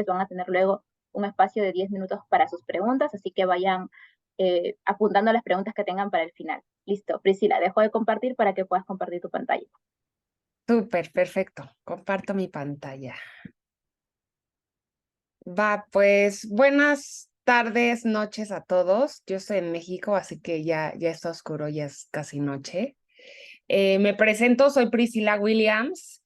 van a tener luego un espacio de 10 minutos para sus preguntas, así que vayan apuntando las preguntas que tengan para el final. Listo, Priscila, dejo de compartir para que puedas compartir tu pantalla. Súper, perfecto. Comparto mi pantalla. Va, pues buenas tardes, noches a todos. Yo estoy en México, así que ya está oscuro, ya es casi noche. Me presento, soy Priscila Williams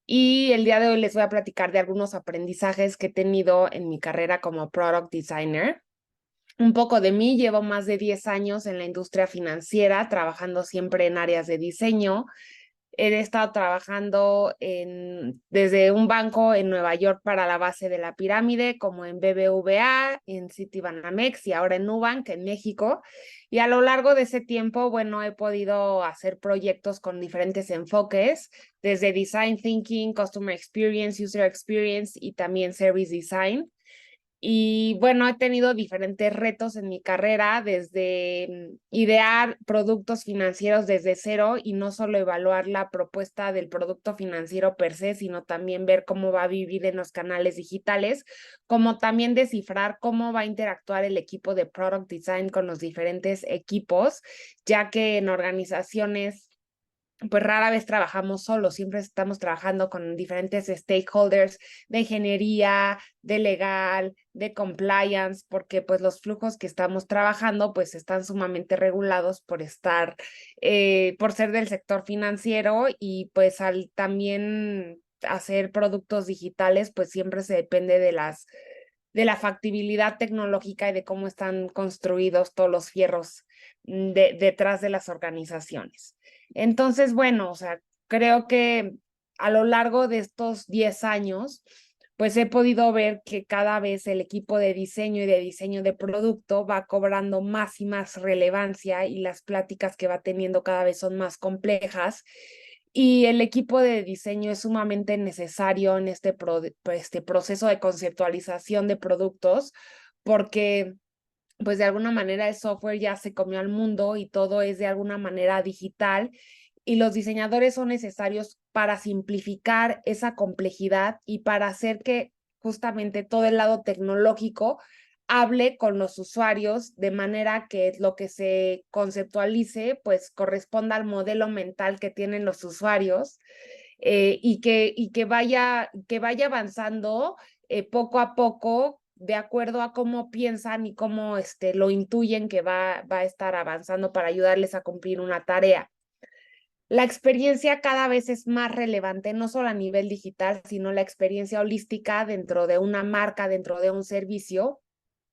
y el día de hoy les voy a platicar de algunos aprendizajes que he tenido en mi carrera como Product Designer. Un poco de mí, llevo más de 10 años en la industria financiera, trabajando siempre en áreas de diseño. He estado trabajando desde un banco en Nueva York para la base de la pirámide, como en BBVA, en Citibanamex y ahora en Nubank, en México. Y a lo largo de ese tiempo, bueno, he podido hacer proyectos con diferentes enfoques, desde Design Thinking, Customer Experience, User Experience y también Service Design. Y bueno, he tenido diferentes retos en mi carrera, desde idear productos financieros desde cero y no solo evaluar la propuesta del producto financiero per se, sino también ver cómo va a vivir en los canales digitales, como también descifrar cómo va a interactuar el equipo de Product Design con los diferentes equipos, ya que en organizaciones pues rara vez trabajamos solos, siempre estamos trabajando con diferentes stakeholders de ingeniería, de legal, de compliance, porque pues los flujos que estamos trabajando pues están sumamente regulados por por ser del sector financiero y pues al también hacer productos digitales pues siempre se depende de la factibilidad tecnológica y de cómo están construidos todos los fierros detrás de las organizaciones. Entonces, bueno, o sea, creo que a lo largo de estos 10 años, pues he podido ver que cada vez el equipo de diseño y de diseño de producto va cobrando más y más relevancia y las pláticas que va teniendo cada vez son más complejas. Y el equipo de diseño es sumamente necesario en este proceso de conceptualización de productos, porque pues de alguna manera el software ya se comió al mundo y todo es de alguna manera digital y los diseñadores son necesarios para simplificar esa complejidad y para hacer que justamente todo el lado tecnológico hable con los usuarios de manera que lo que se conceptualice pues corresponda al modelo mental que tienen los usuarios que vaya avanzando poco a poco de acuerdo a cómo piensan y cómo lo intuyen que va a estar avanzando para ayudarles a cumplir una tarea. La experiencia cada vez es más relevante, no solo a nivel digital, sino la experiencia holística dentro de una marca, dentro de un servicio,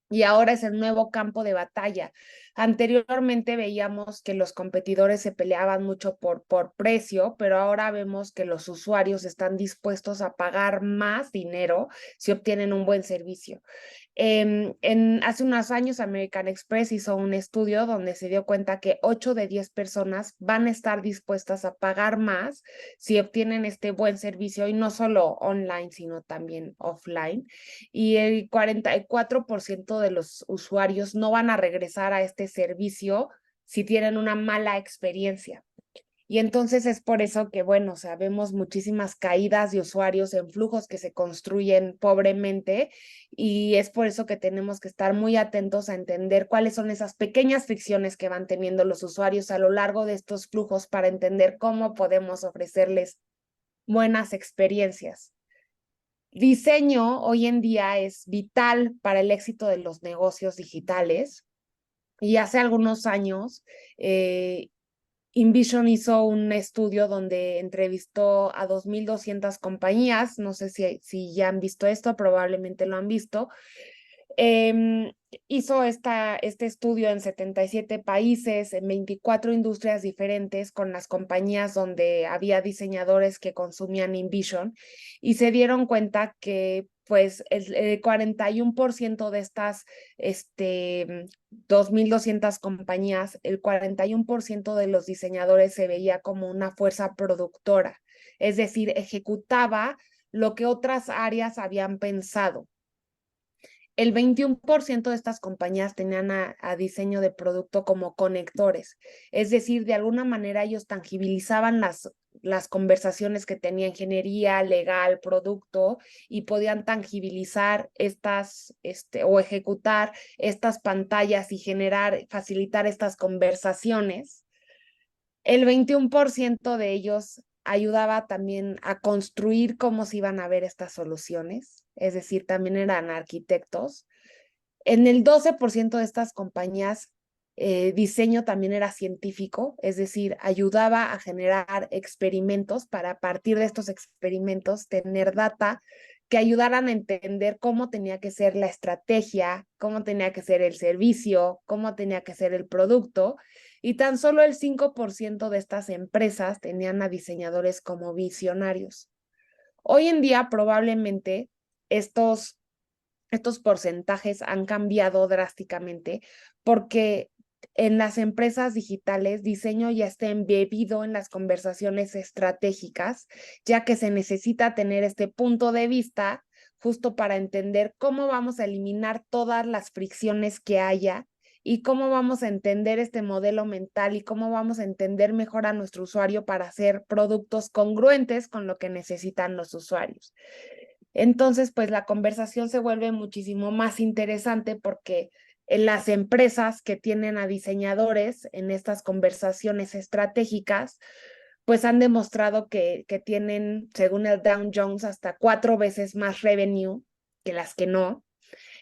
y ahora es el nuevo campo de batalla. Anteriormente veíamos que los competidores se peleaban mucho por precio, pero ahora vemos que los usuarios están dispuestos a pagar más dinero si obtienen un buen servicio. Hace unos años American Express hizo un estudio donde se dio cuenta que 8 de 10 personas van a estar dispuestas a pagar más si obtienen este buen servicio y no solo online, sino también offline. Y el 44% de los usuarios no van a regresar a este servicio si tienen una mala experiencia. Y entonces es por eso que, bueno, o sea, vemos muchísimas caídas de usuarios en flujos que se construyen pobremente y es por eso que tenemos que estar muy atentos a entender cuáles son esas pequeñas fricciones que van teniendo los usuarios a lo largo de estos flujos para entender cómo podemos ofrecerles buenas experiencias. Diseño hoy en día es vital para el éxito de los negocios digitales y hace algunos años InVision hizo un estudio donde entrevistó a 2,200 compañías, no sé si ya han visto esto, probablemente lo han visto. Eh, Hizo este estudio en 77 países, en 24 industrias diferentes, con las compañías donde había diseñadores que consumían InVision, y se dieron cuenta que pues el 41% de estas 2,200 compañías, el 41% de los diseñadores se veía como una fuerza productora, es decir, ejecutaba lo que otras áreas habían pensado. El 21% de estas compañías tenían a diseño de producto como conectores, es decir, de alguna manera ellos tangibilizaban las conversaciones que tenía ingeniería, legal, producto, y podían tangibilizar estas, o ejecutar estas pantallas y facilitar estas conversaciones. El 21% de ellos ayudaba también a construir cómo se iban a ver estas soluciones, es decir, también eran arquitectos. En el 12% de estas compañías, diseño también era científico, es decir, ayudaba a generar experimentos para a partir de estos experimentos tener data que ayudaran a entender cómo tenía que ser la estrategia, cómo tenía que ser el servicio, cómo tenía que ser el producto. Y tan solo el 5% de estas empresas tenían a diseñadores como visionarios. Hoy en día probablemente estos porcentajes han cambiado drásticamente porque en las empresas digitales diseño ya está embebido en las conversaciones estratégicas, ya que se necesita tener este punto de vista justo para entender cómo vamos a eliminar todas las fricciones que haya y cómo vamos a entender este modelo mental y cómo vamos a entender mejor a nuestro usuario para hacer productos congruentes con lo que necesitan los usuarios. Entonces, pues la conversación se vuelve muchísimo más interesante porque en las empresas que tienen a diseñadores en estas conversaciones estratégicas, pues han demostrado que tienen, según el Dow Jones, hasta 4 veces más revenue que las que no,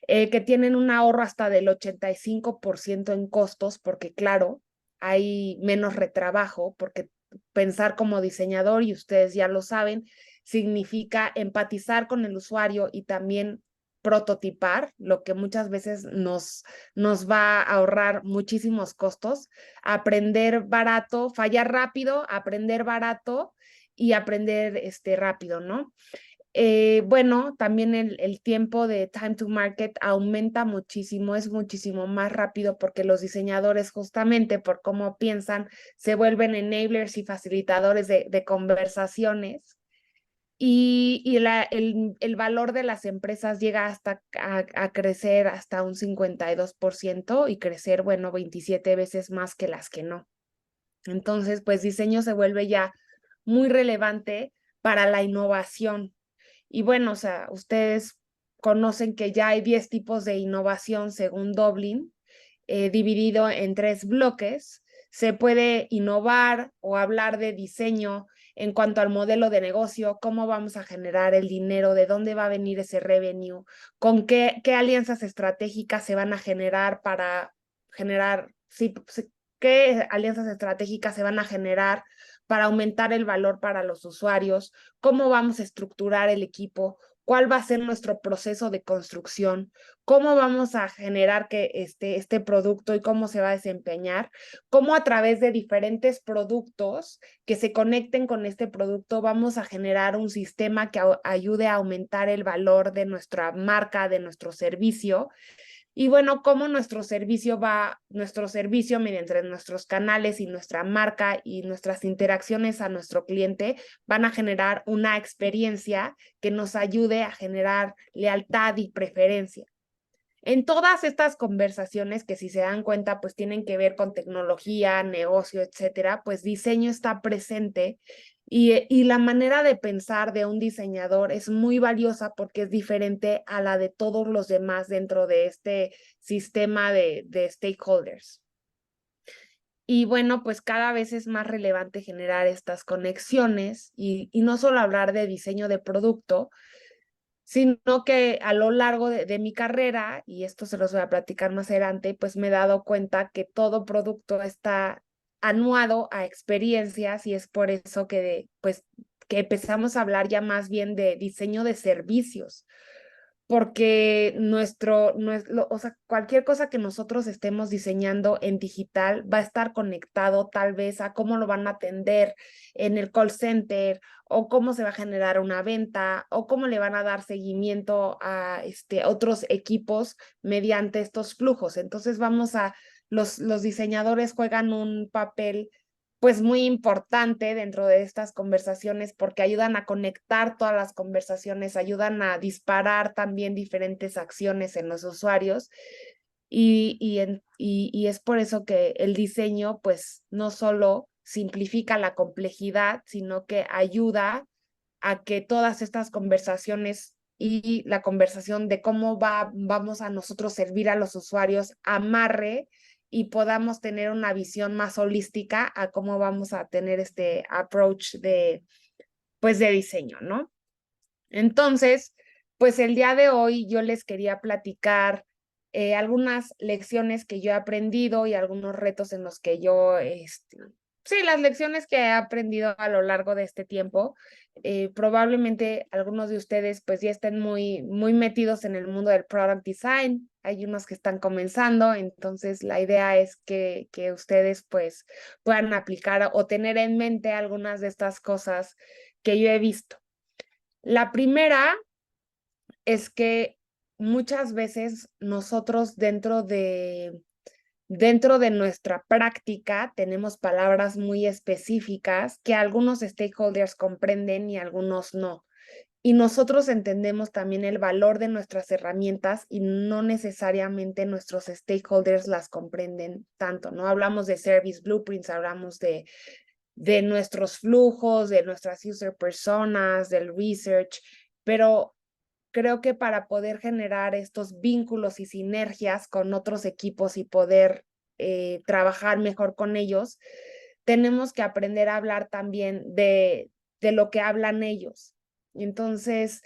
que tienen un ahorro hasta del 85% en costos, porque claro, hay menos retrabajo, porque pensar como diseñador, y ustedes ya lo saben, significa empatizar con el usuario y también prototipar, lo que muchas veces nos va a ahorrar muchísimos costos, aprender barato, fallar rápido, aprender barato y aprender rápido, ¿no? Bueno, también el tiempo de time to market aumenta muchísimo, es muchísimo más rápido porque los diseñadores justamente por cómo piensan se vuelven enablers y facilitadores de conversaciones y el valor de las empresas llega hasta a crecer hasta un 52% y crecer, bueno, 27 veces más que las que no. Entonces, pues diseño se vuelve ya muy relevante para la innovación. Y bueno, o sea, ustedes conocen que ya hay 10 tipos de innovación según Dublin, dividido en 3 bloques. Se puede innovar o hablar de diseño en cuanto al modelo de negocio, cómo vamos a generar el dinero, de dónde va a venir ese revenue, con qué alianzas estratégicas se van a generar para generar, sí, qué alianzas estratégicas se van a generar para aumentar el valor para los usuarios, cómo vamos a estructurar el equipo, cuál va a ser nuestro proceso de construcción, cómo vamos a generar que este producto y cómo se va a desempeñar, cómo a través de diferentes productos que se conecten con este producto vamos a generar un sistema que ayude a aumentar el valor de nuestra marca, de nuestro servicio. Y bueno, cómo nuestro servicio mediante nuestros canales y nuestra marca y nuestras interacciones a nuestro cliente van a generar una experiencia que nos ayude a generar lealtad y preferencia. En todas estas conversaciones que si se dan cuenta pues tienen que ver con tecnología, negocio, etcétera, pues diseño está presente y la manera de pensar de un diseñador es muy valiosa porque es diferente a la de todos los demás dentro de este sistema de stakeholders. Y bueno, pues cada vez es más relevante generar estas conexiones y no solo hablar de diseño de producto, sino que a lo largo de mi carrera, y esto se los voy a platicar más adelante, pues me he dado cuenta que todo producto está anuado a experiencias y es por eso pues, que empezamos a hablar ya más bien de diseño de servicios, porque o sea, cualquier cosa que nosotros estemos diseñando en digital va a estar conectado tal vez a cómo lo van a atender en el call center o cómo se va a generar una venta o cómo le van a dar seguimiento a otros equipos mediante estos flujos. Entonces los diseñadores juegan un papel pues muy importante dentro de estas conversaciones porque ayudan a conectar todas las conversaciones, ayudan a disparar también diferentes acciones en los usuarios y es por eso que el diseño pues no solo simplifica la complejidad, sino que ayuda a que todas estas conversaciones y la conversación de cómo vamos a nosotros servir a los usuarios amarre y podamos tener una visión más holística a cómo vamos a tener este approach pues de diseño, ¿no? Entonces, pues el día de hoy yo les quería platicar algunas lecciones que yo he aprendido y algunos retos en los que sí, las lecciones que he aprendido a lo largo de este tiempo. Probablemente algunos de ustedes pues ya estén muy metidos en el mundo del product design. Hay unos que están comenzando, entonces la idea es que ustedes pues puedan aplicar o tener en mente algunas de estas cosas que yo he visto. La primera es que muchas veces nosotros dentro de nuestra práctica tenemos palabras muy específicas que algunos stakeholders comprenden y algunos no. Y nosotros entendemos también el valor de nuestras herramientas y no necesariamente nuestros stakeholders las comprenden tanto, ¿no? Hablamos de service blueprints, hablamos de nuestros flujos, de nuestras user personas, del research, pero creo que para poder generar estos vínculos y sinergias con otros equipos y poder trabajar mejor con ellos, tenemos que aprender a hablar también de lo que hablan ellos. Entonces,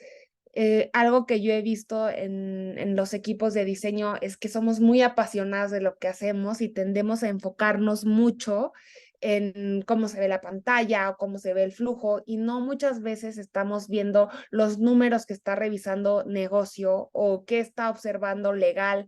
algo que yo he visto en los equipos de diseño es que somos muy apasionados de lo que hacemos y tendemos a enfocarnos mucho en cómo se ve la pantalla o cómo se ve el flujo y no muchas veces estamos viendo los números que está revisando negocio o qué está observando legal,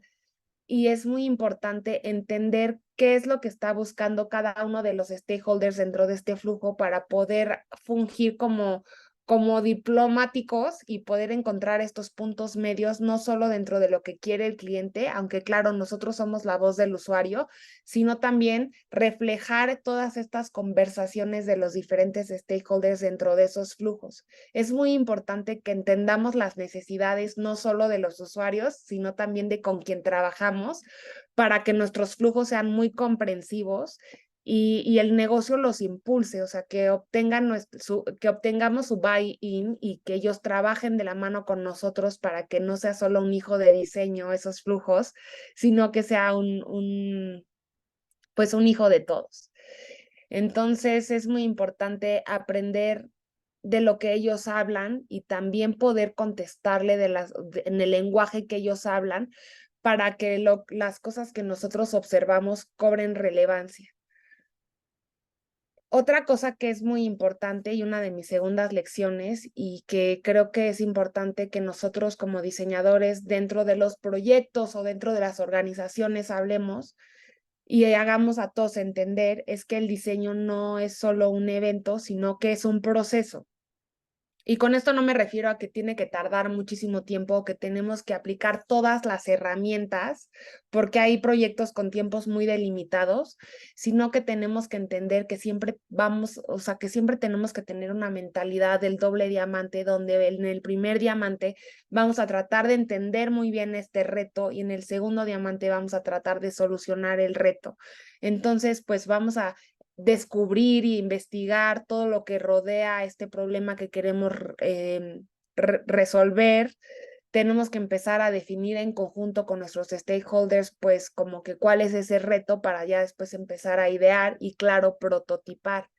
y es muy importante entender qué es lo que está buscando cada uno de los stakeholders dentro de este flujo para poder fungir como diplomáticos y poder encontrar estos puntos medios, no solo dentro de lo que quiere el cliente, aunque claro, nosotros somos la voz del usuario, sino también reflejar todas estas conversaciones de los diferentes stakeholders dentro de esos flujos. Es muy importante que entendamos las necesidades no solo de los usuarios, sino también de con quien trabajamos para que nuestros flujos sean muy comprensivos y el negocio los impulse, o sea, que que obtengamos su buy-in y que ellos trabajen de la mano con nosotros para que no sea solo un hijo de diseño esos flujos, sino que sea pues un hijo de todos. Entonces es muy importante aprender de lo que ellos hablan y también poder contestarle en el lenguaje que ellos hablan para que las cosas que nosotros observamos cobren relevancia. Otra cosa que es muy importante y una de mis segundas lecciones y que creo que es importante que nosotros como diseñadores dentro de los proyectos o dentro de las organizaciones hablemos y hagamos a todos entender es que el diseño no es solo un evento, sino que es un proceso. Y con esto no me refiero a que tiene que tardar muchísimo tiempo o que tenemos que aplicar todas las herramientas, porque hay proyectos con tiempos muy delimitados, sino que tenemos que entender que siempre o sea, que siempre tenemos que tener una mentalidad del doble diamante, donde en el primer diamante vamos a tratar de entender muy bien este reto y en el segundo diamante vamos a tratar de solucionar el reto. Entonces, pues vamos a descubrir e investigar todo lo que rodea este problema que queremos resolver. Tenemos que empezar a definir en conjunto con nuestros stakeholders, pues como que cuál es ese reto para ya después empezar a idear y, claro, prototipar.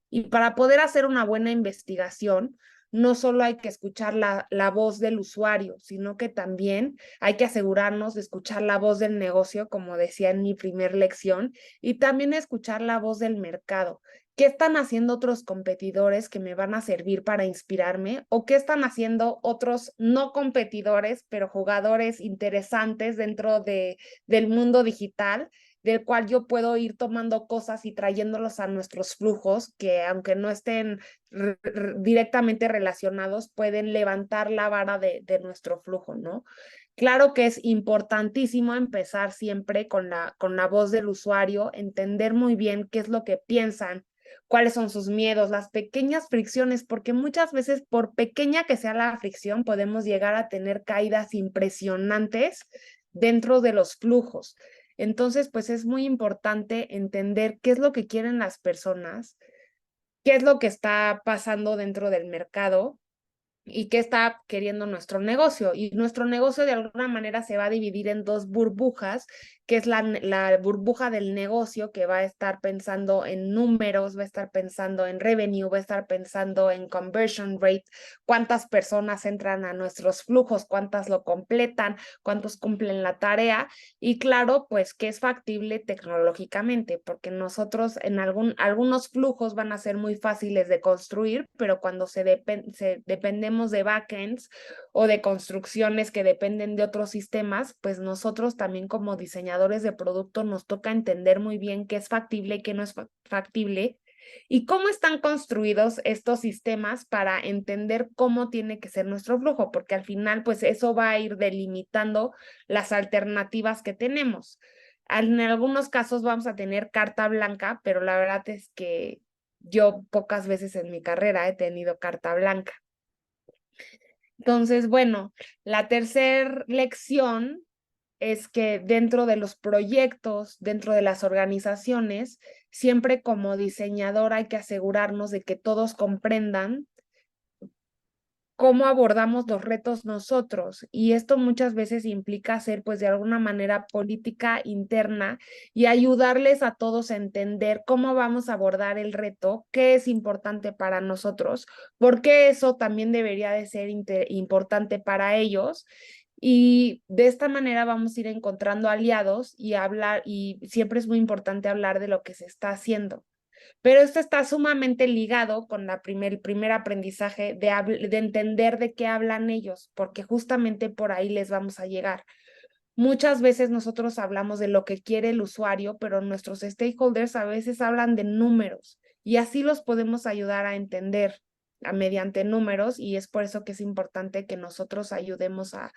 Y para poder hacer una buena investigación, no solo hay que escuchar la voz del usuario, sino que también hay que asegurarnos de escuchar la voz del negocio, como decía en mi primer lección, y también escuchar la voz del mercado. ¿Qué están haciendo otros competidores que me van a servir para inspirarme? ¿O qué están haciendo otros no competidores, pero jugadores interesantes dentro del mundo digital, del cual yo puedo ir tomando cosas y trayéndolos a nuestros flujos, que aunque no estén directamente relacionados, pueden levantar la vara de nuestro flujo, ¿no? Claro que es importantísimo empezar siempre con la voz del usuario, entender muy bien qué es lo que piensan, cuáles son sus miedos, las pequeñas fricciones, porque muchas veces, por pequeña que sea la fricción, podemos llegar a tener caídas impresionantes dentro de los flujos. Entonces, pues es muy importante entender qué es lo que quieren las personas, qué es lo que está pasando dentro del mercado y qué está queriendo nuestro negocio. Y nuestro negocio de alguna manera se va a dividir en dos burbujas, que es la burbuja del negocio que va a estar pensando en números, va a estar pensando en revenue, va a estar pensando en conversion rate, cuántas personas entran a nuestros flujos, cuántas lo completan, cuántos cumplen la tarea y claro, pues que es factible tecnológicamente, porque nosotros en algunos flujos van a ser muy fáciles de construir, pero cuando dependemos de backends o de construcciones que dependen de otros sistemas, pues nosotros también como diseñadores de producto nos toca entender muy bien qué es factible y qué no es factible y cómo están construidos estos sistemas para entender cómo tiene que ser nuestro flujo, porque al final pues eso va a ir delimitando las alternativas que tenemos. En algunos casos vamos a tener carta blanca, pero la verdad es que yo pocas veces en mi carrera he tenido carta blanca. Entonces, bueno, la tercera lección es que dentro de los proyectos, dentro de las organizaciones, siempre como diseñador hay que asegurarnos de que todos comprendan cómo abordamos los retos nosotros. Y esto muchas veces implica hacer, pues, de alguna manera política interna y ayudarles a todos a entender cómo vamos a abordar el reto, qué es importante para nosotros, por qué eso también debería de ser importante para ellos. Y de esta manera vamos a ir encontrando aliados y hablar, y siempre es muy importante hablar de lo que se está haciendo. Pero esto está sumamente ligado con el primer aprendizaje de entender de qué hablan ellos, porque justamente por ahí les vamos a llegar. Muchas veces nosotros hablamos de lo que quiere el usuario, pero nuestros stakeholders a veces hablan de números y así los podemos ayudar a entender mediante números y es por eso que es importante que nosotros ayudemos a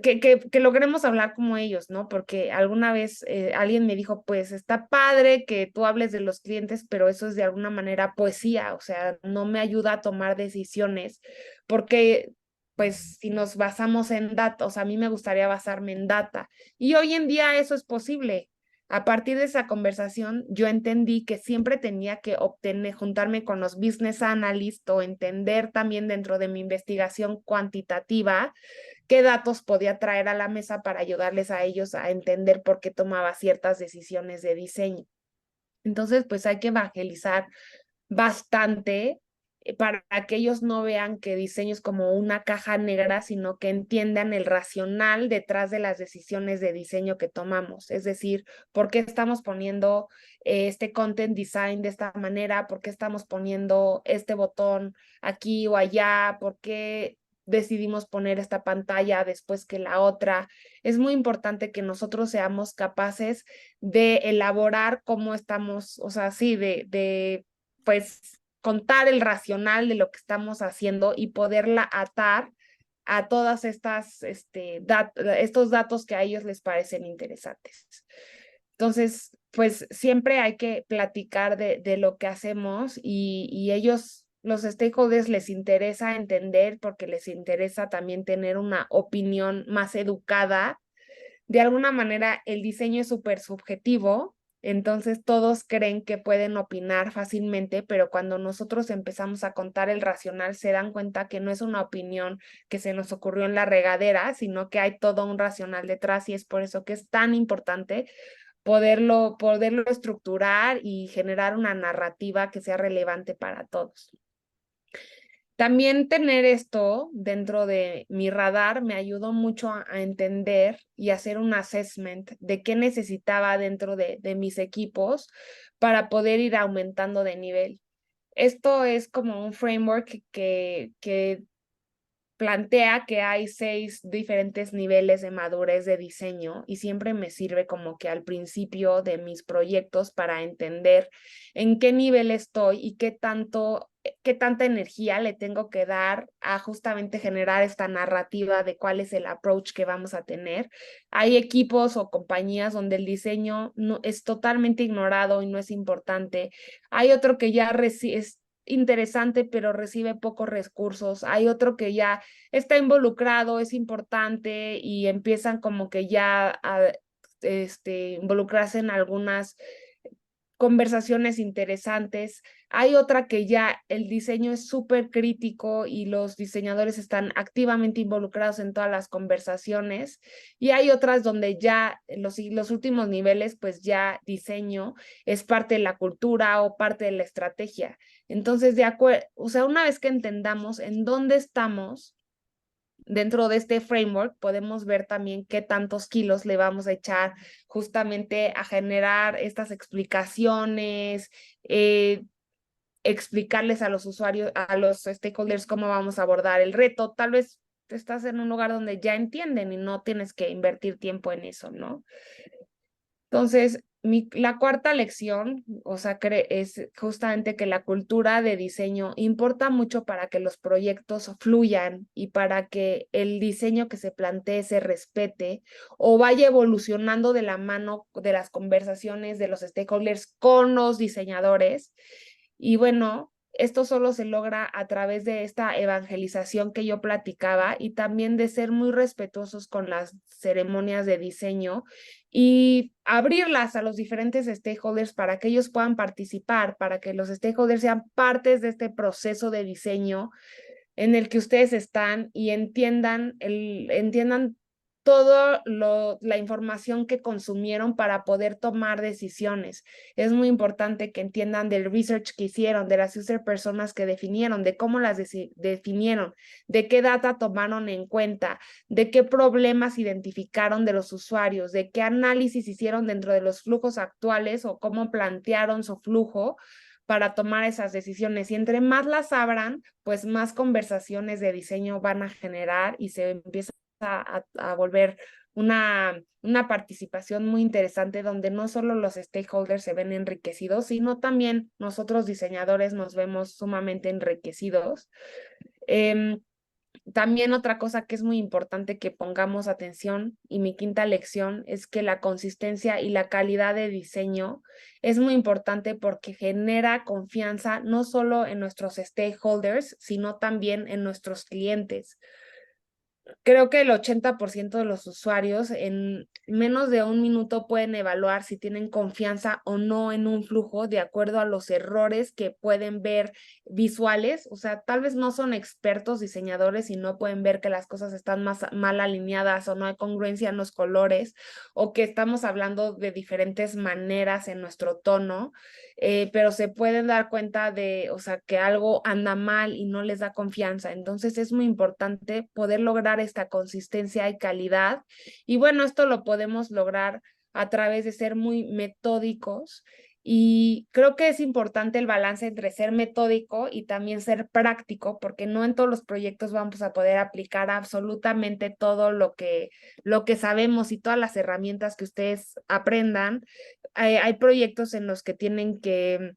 que logremos hablar como ellos, ¿no? Porque alguna vez alguien me dijo, pues está padre que tú hables de los clientes, pero eso es de alguna manera poesía, o sea, no me ayuda a tomar decisiones, porque pues si nos basamos en datos, a mí me gustaría basarme en data. Y hoy en día eso es posible. A partir de esa conversación, yo entendí que siempre tenía que juntarme con los business analysts o entender también dentro de mi investigación cuantitativa qué datos podía traer a la mesa para ayudarles a ellos a entender por qué tomaba ciertas decisiones de diseño. Entonces, pues hay que evangelizar bastante para que ellos no vean que diseño es como una caja negra, sino que entiendan el racional detrás de las decisiones de diseño que tomamos. Es decir, por qué estamos poniendo este content design de esta manera, por qué estamos poniendo este botón aquí o allá, por qué decidimos poner esta pantalla después que la otra. Es muy importante que nosotros seamos capaces de elaborar cómo estamos, o sea, sí, pues contar el racional de lo que estamos haciendo y poderla atar a todas estos datos que a ellos les parecen interesantes. Entonces, pues siempre hay que platicar de lo que hacemos y ellos, los stakeholders, les interesa entender porque les interesa también tener una opinión más educada. De alguna manera el diseño es súper subjetivo, entonces todos creen que pueden opinar fácilmente, pero cuando nosotros empezamos a contar el racional se dan cuenta que no es una opinión que se nos ocurrió en la regadera, sino que hay todo un racional detrás y es por eso que es tan importante poderlo estructurar y generar una narrativa que sea relevante para todos. También tener esto dentro de mi radar me ayudó mucho a entender y hacer un assessment de qué necesitaba dentro de mis equipos para poder ir aumentando de nivel. Esto es como un framework que plantea que hay 6 diferentes niveles de madurez de diseño y siempre me sirve como que al principio de mis proyectos para entender en qué nivel estoy y qué tanta energía le tengo que dar a justamente generar esta narrativa de cuál es el approach que vamos a tener. Hay equipos o compañías donde el diseño no, es totalmente ignorado y no es importante. Hay otro que ya es interesante, pero recibe pocos recursos. Hay otro que ya está involucrado, es importante y empiezan como que ya involucrarse en algunas conversaciones interesantes. Hay otra que ya el diseño es súper crítico y los diseñadores están activamente involucrados en todas las conversaciones. Y hay otras donde ya los últimos niveles, pues ya diseño es parte de la cultura o parte de la estrategia. Entonces, o sea, una vez que entendamos en dónde estamos, dentro de este framework podemos ver también qué tantos kilos le vamos a echar justamente a generar estas explicaciones, explicarles a los usuarios, a los stakeholders cómo vamos a abordar el reto. Tal vez estás en un lugar donde ya entienden y no tienes que invertir tiempo en eso, ¿no? Entonces, la cuarta lección, o sea, es justamente que la cultura de diseño importa mucho para que los proyectos fluyan y para que el diseño que se plantee se respete o vaya evolucionando de la mano de las conversaciones de los stakeholders con los diseñadores. Y bueno, esto solo se logra a través de esta evangelización que yo platicaba y también de ser muy respetuosos con las ceremonias de diseño y abrirlas a los diferentes stakeholders para que ellos puedan participar, para que los stakeholders sean partes de este proceso de diseño en el que ustedes están y entiendan toda la información que consumieron para poder tomar decisiones. Es muy importante que entiendan del research que hicieron, de las user personas que definieron, de cómo las definieron, de qué data tomaron en cuenta, de qué problemas identificaron de los usuarios, de qué análisis hicieron dentro de los flujos actuales o cómo plantearon su flujo para tomar esas decisiones. Y entre más las abran, pues más conversaciones de diseño van a generar y se empieza a volver una participación muy interesante donde no solo los stakeholders se ven enriquecidos, sino también nosotros diseñadores nos vemos sumamente enriquecidos. También otra cosa que es muy importante que pongamos atención, y mi quinta lección, es que la consistencia y la calidad de diseño es muy importante porque genera confianza no solo en nuestros stakeholders, sino también en nuestros clientes. Creo que el 80% de los usuarios en menos de un minuto pueden evaluar si tienen confianza o no en un flujo de acuerdo a los errores que pueden ver visuales. O sea, tal vez no son expertos diseñadores y no pueden ver que las cosas están mal alineadas o no hay congruencia en los colores o que estamos hablando de diferentes maneras en nuestro tono, pero se pueden dar cuenta de, o sea, que algo anda mal y no les da confianza. Entonces es muy importante poder lograr esta consistencia y calidad. Y bueno, esto lo podemos lograr a través de ser muy metódicos. Y creo que es importante el balance entre ser metódico y también ser práctico, porque no en todos los proyectos vamos a poder aplicar absolutamente todo lo que sabemos y todas las herramientas que ustedes aprendan. Hay proyectos en los que tienen que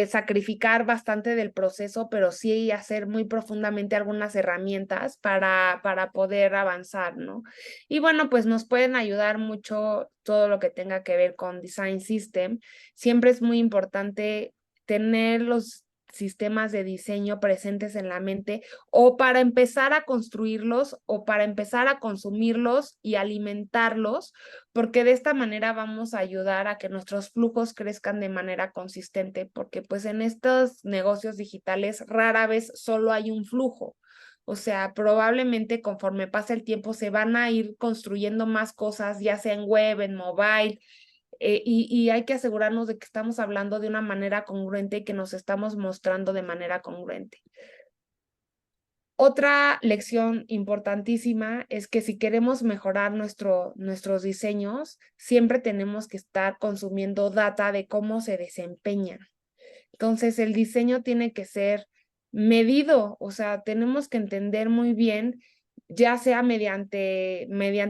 sacrificar bastante del proceso, pero sí hacer muy profundamente algunas herramientas para poder avanzar, ¿no? Y bueno, pues nos pueden ayudar mucho todo lo que tenga que ver con Design System. Siempre es muy importante tener los sistemas de diseño presentes en la mente o para empezar a construirlos o para empezar a consumirlos y alimentarlos, porque de esta manera vamos a ayudar a que nuestros flujos crezcan de manera consistente, porque pues en estos negocios digitales rara vez solo hay un flujo. O sea, probablemente conforme pasa el tiempo se van a ir construyendo más cosas, ya sea en web, en mobile, y hay que asegurarnos de que estamos hablando de una manera congruente y que nos estamos mostrando de manera congruente. Otra lección importantísima es que si queremos mejorar nuestros diseños, siempre tenemos que estar consumiendo data de cómo se desempeñan. Entonces, el diseño tiene que ser medido, o sea, tenemos que entender muy bien, ya sea mediante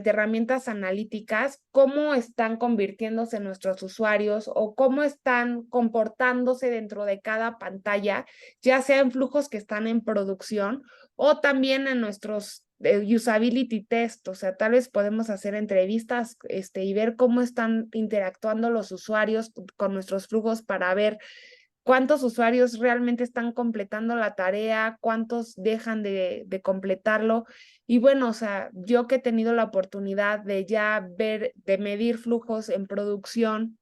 herramientas analíticas, cómo están convirtiéndose nuestros usuarios o cómo están comportándose dentro de cada pantalla, ya sea en flujos que están en producción o también en nuestros usability test. O sea, tal vez podemos hacer entrevistas y ver cómo están interactuando los usuarios con nuestros flujos para ver cuántos usuarios realmente están completando la tarea, cuántos dejan de completarlo. Y bueno, o sea, yo que he tenido la oportunidad de ya ver, de medir flujos en producción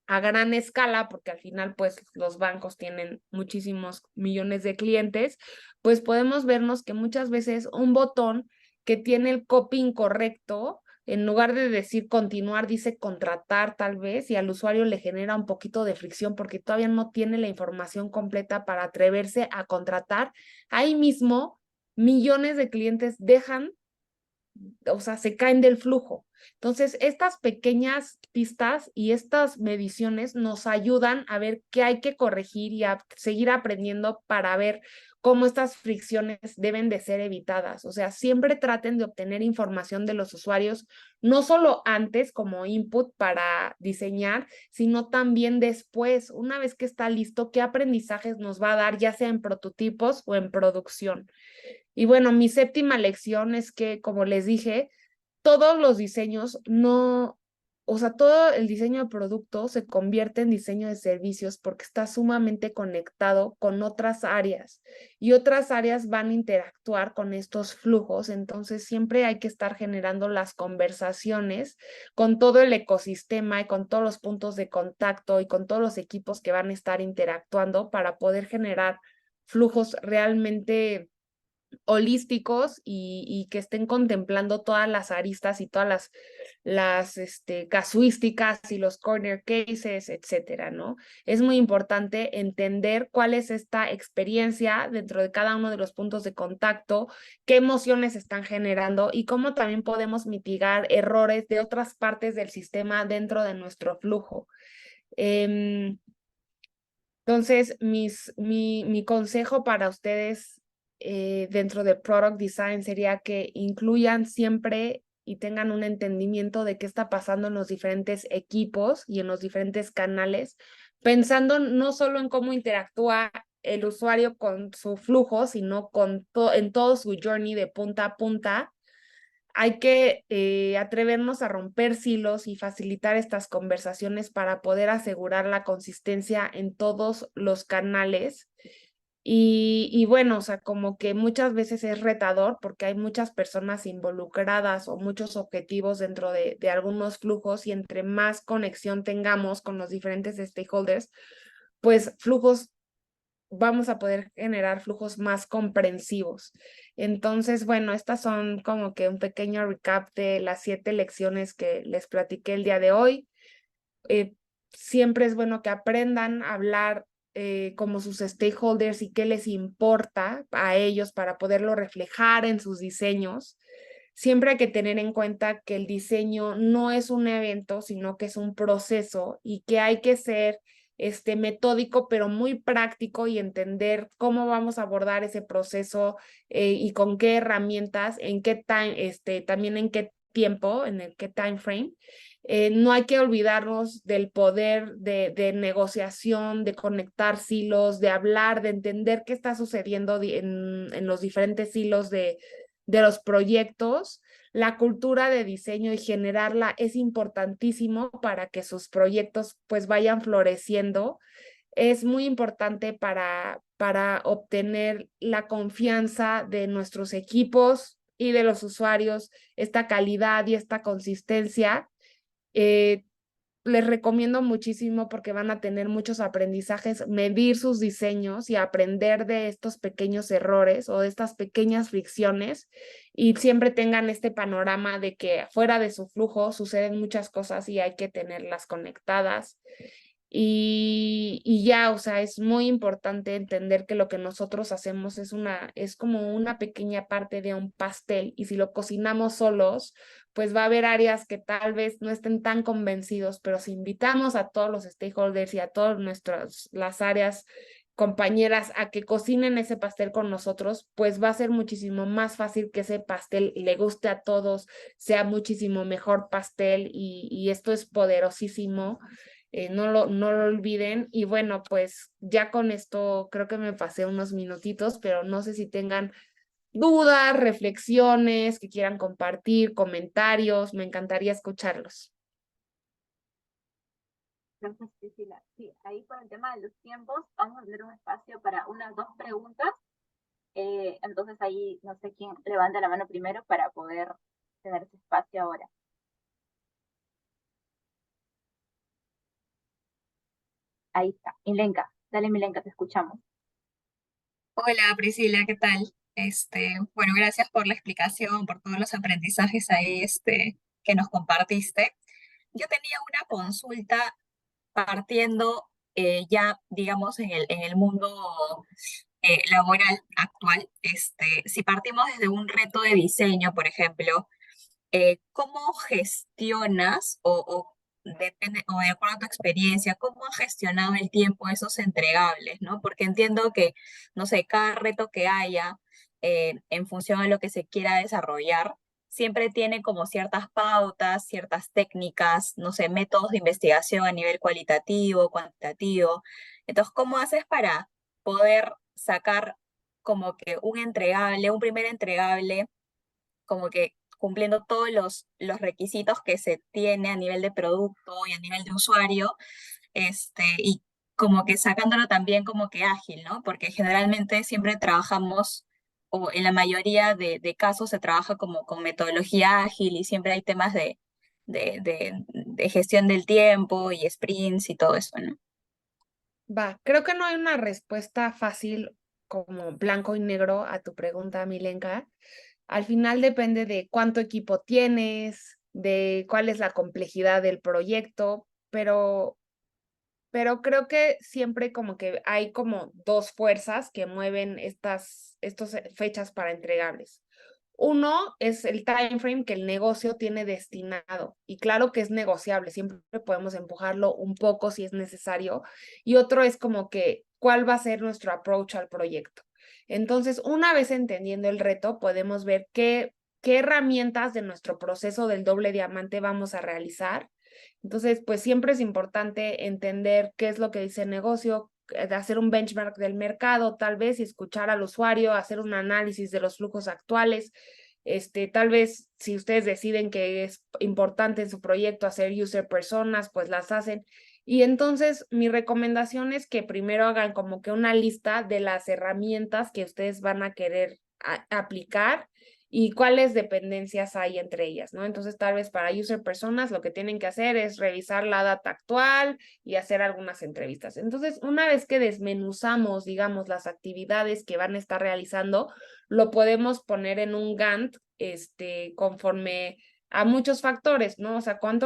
a gran escala, porque al final pues los bancos tienen muchísimos millones de clientes, pues podemos vernos que muchas veces un botón que tiene el copy incorrecto, en lugar de decir continuar, dice contratar tal vez, y al usuario le genera un poquito de fricción porque todavía no tiene la información completa para atreverse a contratar. Ahí mismo, millones de clientes dejan, o sea, se caen del flujo. Entonces, estas pequeñas pistas y estas mediciones nos ayudan a ver qué hay que corregir y a seguir aprendiendo para ver cómo estas fricciones deben de ser evitadas. O sea, siempre traten de obtener información de los usuarios, no solo antes como input para diseñar, sino también después, una vez que está listo, qué aprendizajes nos va a dar, ya sea en prototipos o en producción. Y bueno, mi séptima lección es que, como les dije, todos los diseños no, o sea, todo el diseño de producto se convierte en diseño de servicios porque está sumamente conectado con otras áreas y otras áreas van a interactuar con estos flujos. Entonces, siempre hay que estar generando las conversaciones con todo el ecosistema y con todos los puntos de contacto y con todos los equipos que van a estar interactuando para poder generar flujos realmente holísticos y que estén contemplando todas las aristas y todas las casuísticas y los corner cases, etcétera, ¿no? Es muy importante entender cuál es esta experiencia dentro de cada uno de los puntos de contacto, qué emociones están generando y cómo también podemos mitigar errores de otras partes del sistema dentro de nuestro flujo. Entonces, mi consejo para ustedes dentro de Product Design sería que incluyan siempre y tengan un entendimiento de qué está pasando en los diferentes equipos y en los diferentes canales, pensando no solo en cómo interactúa el usuario con su flujo, sino en todo su journey de punta a punta. Hay que atrevernos a romper silos y facilitar estas conversaciones para poder asegurar la consistencia en todos los canales. Y bueno, o sea, como que muchas veces es retador porque hay muchas personas involucradas o muchos objetivos dentro de algunos flujos y entre más conexión tengamos con los diferentes stakeholders, pues flujos vamos a poder generar flujos más comprensivos. Entonces, bueno, estas son como que un pequeño recap de las 7 lecciones que les platiqué el día de hoy. Eh, Siempre es bueno que aprendan a hablar como sus stakeholders y qué les importa a ellos para poderlo reflejar en sus diseños. Siempre hay que tener en cuenta que el diseño no es un evento, sino que es un proceso y que hay que ser metódico, pero muy práctico y entender cómo vamos a abordar ese proceso y con qué herramientas, en qué time, también en qué tiempo, en el qué time frame. No hay que olvidarnos del poder de negociación, de conectar silos, de hablar, de entender qué está sucediendo en los diferentes hilos de los proyectos. La cultura de diseño y generarla es importantísimo para que sus proyectos pues vayan floreciendo. Es muy importante para obtener la confianza de nuestros equipos y de los usuarios, esta calidad y esta consistencia. Eh, Les recomiendo muchísimo porque van a tener muchos aprendizajes, medir sus diseños y aprender de estos pequeños errores o de estas pequeñas fricciones y siempre tengan este panorama de que fuera de su flujo suceden muchas cosas y hay que tenerlas conectadas. Y ya, o sea, es muy importante entender que lo que nosotros hacemos es como una pequeña parte de un pastel y si lo cocinamos solos, pues va a haber áreas que tal vez no estén tan convencidos, pero si invitamos a todos los stakeholders y a todas las áreas compañeras a que cocinen ese pastel con nosotros, pues va a ser muchísimo más fácil que ese pastel le guste a todos, sea muchísimo mejor pastel y esto es poderosísimo. No lo olviden. Y bueno, pues ya con esto creo que me pasé unos minutitos, pero no sé si tengan dudas, reflexiones que quieran compartir, comentarios, me encantaría escucharlos. Gracias, Priscila. Sí, ahí por el tema de los tiempos, vamos a tener un espacio para unas 2 preguntas Entonces ahí no sé quién levanta la mano primero para poder tener ese espacio ahora. Ahí está, Milenka. Dale, Milenka, te escuchamos. Hola Priscila, ¿qué tal? Bueno, gracias por la explicación, por todos los aprendizajes ahí, que nos compartiste. Yo tenía una consulta partiendo ya, digamos, en el mundo laboral actual. Si partimos desde un reto de diseño, por ejemplo, ¿cómo gestionas o de acuerdo a tu experiencia, cómo has gestionado el tiempo de esos entregables, ¿no? Porque entiendo que, no sé, cada reto que haya en función a lo que se quiera desarrollar, siempre tiene como ciertas pautas, ciertas técnicas, no sé, métodos de investigación a nivel cualitativo, cuantitativo. Entonces, ¿cómo haces para poder sacar como que un entregable, un primer entregable, como que cumpliendo todos los requisitos que se tiene a nivel de producto y a nivel de usuario, y como que sacándolo también como que ágil, ¿no? Porque generalmente siempre trabajamos, o en la mayoría de casos se trabaja como con metodología ágil y siempre hay temas de gestión del tiempo y sprints y todo eso, ¿no? Va, creo que no hay una respuesta fácil como blanco y negro a tu pregunta, Milenka. Al final depende de cuánto equipo tienes, de cuál es la complejidad del proyecto, pero creo que siempre como que hay como dos fuerzas que mueven estas fechas para entregables. Uno es el time frame que el negocio tiene destinado y claro que es negociable, siempre podemos empujarlo un poco si es necesario. Y otro es como que cuál va a ser nuestro approach al proyecto. Entonces, una vez entendiendo el reto, podemos ver qué herramientas de nuestro proceso del doble diamante vamos a realizar. Entonces, pues siempre es importante entender qué es lo que dice el negocio, de hacer un benchmark del mercado, tal vez, y escuchar al usuario, hacer un análisis de los flujos actuales. Tal vez si ustedes deciden que es importante en su proyecto hacer user personas, pues las hacen. Y entonces mi recomendación es que primero hagan como que una lista de las herramientas que ustedes van a querer aplicar y cuáles dependencias hay entre ellas, ¿no? Entonces, tal vez para user personas lo que tienen que hacer es revisar la data actual y hacer algunas entrevistas. Entonces, una vez que desmenuzamos, digamos, las actividades que van a estar realizando, lo podemos poner en un Gantt, conforme a muchos factores, ¿no? O sea, con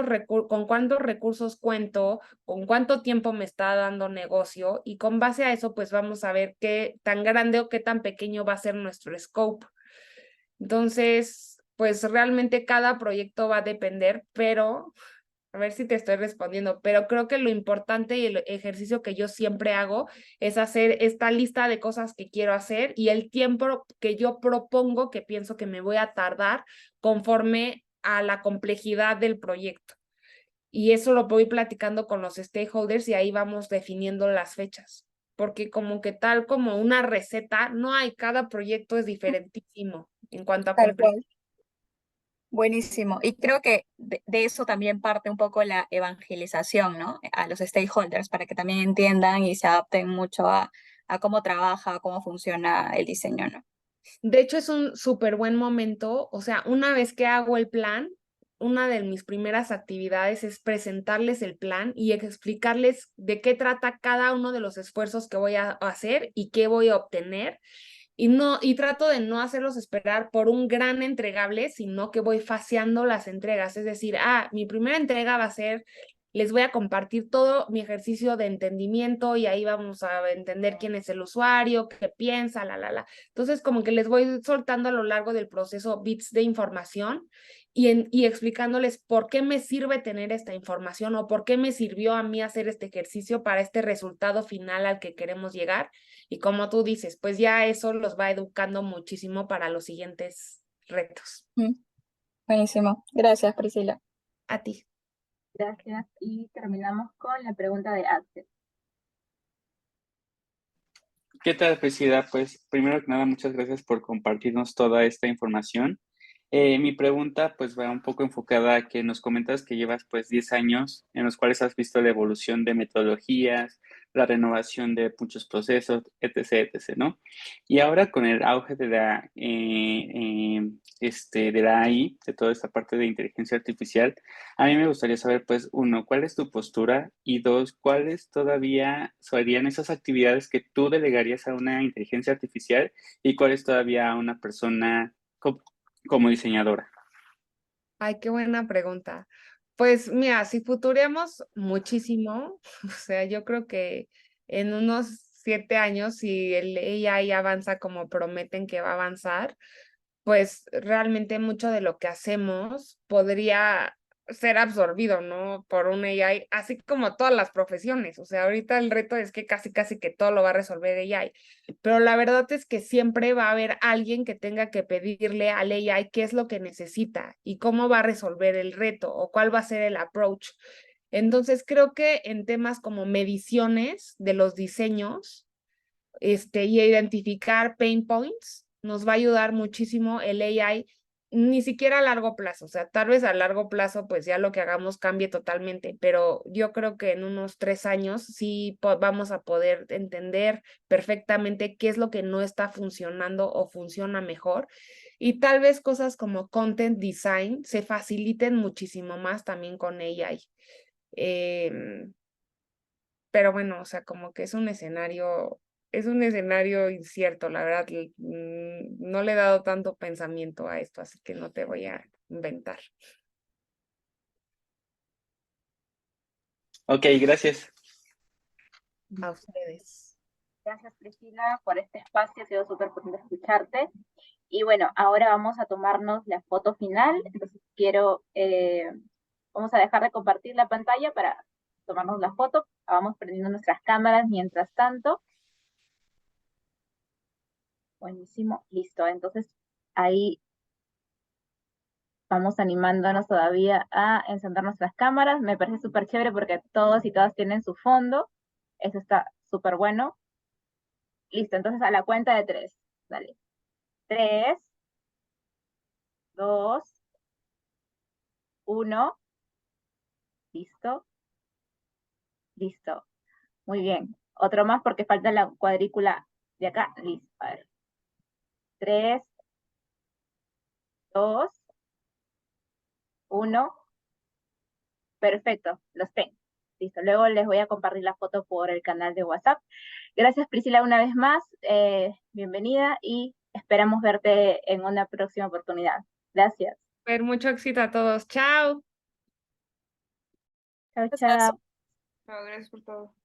cuántos recursos cuento, con cuánto tiempo me está dando negocio y con base a eso, pues vamos a ver qué tan grande o qué tan pequeño va a ser nuestro scope. Entonces, pues realmente cada proyecto va a depender, pero a ver si te estoy respondiendo, pero creo que lo importante y el ejercicio que yo siempre hago es hacer esta lista de cosas que quiero hacer y el tiempo que yo propongo que pienso que me voy a tardar conforme a la complejidad del proyecto. Y eso lo voy platicando con los stakeholders y ahí vamos definiendo las fechas. Porque como que tal como una receta, no hay, cada proyecto es diferentísimo en cuanto a Tal complejidad. cual. Buenísimo. Y creo que de eso también parte un poco la evangelización, ¿no? A los stakeholders para que también entiendan y se adapten mucho a cómo trabaja, a cómo funciona el diseño, ¿no? De hecho, es un súper buen momento. O sea, una vez que hago el plan, una de mis primeras actividades es presentarles el plan y explicarles de qué trata cada uno de los esfuerzos que voy a hacer y qué voy a obtener. Y trato de no hacerlos esperar por un gran entregable, sino que voy faseando las entregas. Es decir, mi primera entrega va a ser, les voy a compartir todo mi ejercicio de entendimiento y ahí vamos a entender quién es el usuario, qué piensa, la. Entonces, como que les voy soltando a lo largo del proceso bits de información y explicándoles por qué me sirve tener esta información o por qué me sirvió a mí hacer este ejercicio para este resultado final al que queremos llegar. Y como tú dices, pues ya eso los va educando muchísimo para los siguientes retos. Mm, buenísimo. Gracias, Priscila. A ti. Gracias. Y terminamos con la pregunta de Axel. ¿Qué tal, Priscila? Pues primero que nada, muchas gracias por compartirnos toda esta información. Mi pregunta pues va un poco enfocada a que nos comentas que llevas pues 10 años en los cuales has visto la evolución de metodologías, la renovación de muchos procesos, etc., etc., ¿no? Y ahora con el auge de de la AI, de toda esta parte de inteligencia artificial, a mí me gustaría saber pues uno, ¿cuál es tu postura? Y dos, ¿cuáles todavía serían esas actividades que tú delegarías a una inteligencia artificial y cuáles todavía a una persona como diseñadora? Ay, qué buena pregunta. Pues mira, si futureamos muchísimo, o sea, yo creo que en unos 7 años, si el AI avanza como prometen que va a avanzar, pues realmente mucho de lo que hacemos podría ser absorbido, ¿no? Por un AI, así como todas las profesiones. O sea, ahorita el reto es que casi que todo lo va a resolver AI. Pero la verdad es que siempre va a haber alguien que tenga que pedirle al AI qué es lo que necesita y cómo va a resolver el reto o cuál va a ser el approach. Entonces, creo que en temas como mediciones de los diseños, y identificar pain points, nos va a ayudar muchísimo el AI, ni siquiera a largo plazo, o sea, tal vez a largo plazo pues ya lo que hagamos cambie totalmente, pero yo creo que en unos 3 años sí vamos a poder entender perfectamente qué es lo que no está funcionando o funciona mejor. Y tal vez cosas como content design se faciliten muchísimo más también con AI. Em, pero bueno, o sea, como que es un escenario incierto, la verdad, no le he dado tanto pensamiento a esto, así que no te voy a inventar. Ok, gracias. A ustedes. Gracias, Priscila, por este espacio. Ha sido súper potente escucharte. Y bueno, ahora vamos a tomarnos la foto final. Entonces vamos a dejar de compartir la pantalla para tomarnos la foto. Vamos prendiendo nuestras cámaras mientras tanto. Buenísimo, listo. Entonces ahí vamos animándonos todavía a encender nuestras cámaras. Me parece súper chévere porque todos y todas tienen su fondo. Eso está súper bueno. Listo, entonces a la cuenta de tres. Dale. 3, 2, 1. Listo, listo. Muy bien. Otro más porque falta la cuadrícula de acá. Listo. A ver. 3, 2, 1. Perfecto. Los tengo. Listo. Luego les voy a compartir la foto por el canal de WhatsApp. Gracias, Priscila, una vez más. Bienvenida y esperamos verte en una próxima oportunidad. Gracias. Ver, mucho éxito a todos. Chao. Chao, Gracias. chao. Chao, gracias por todo.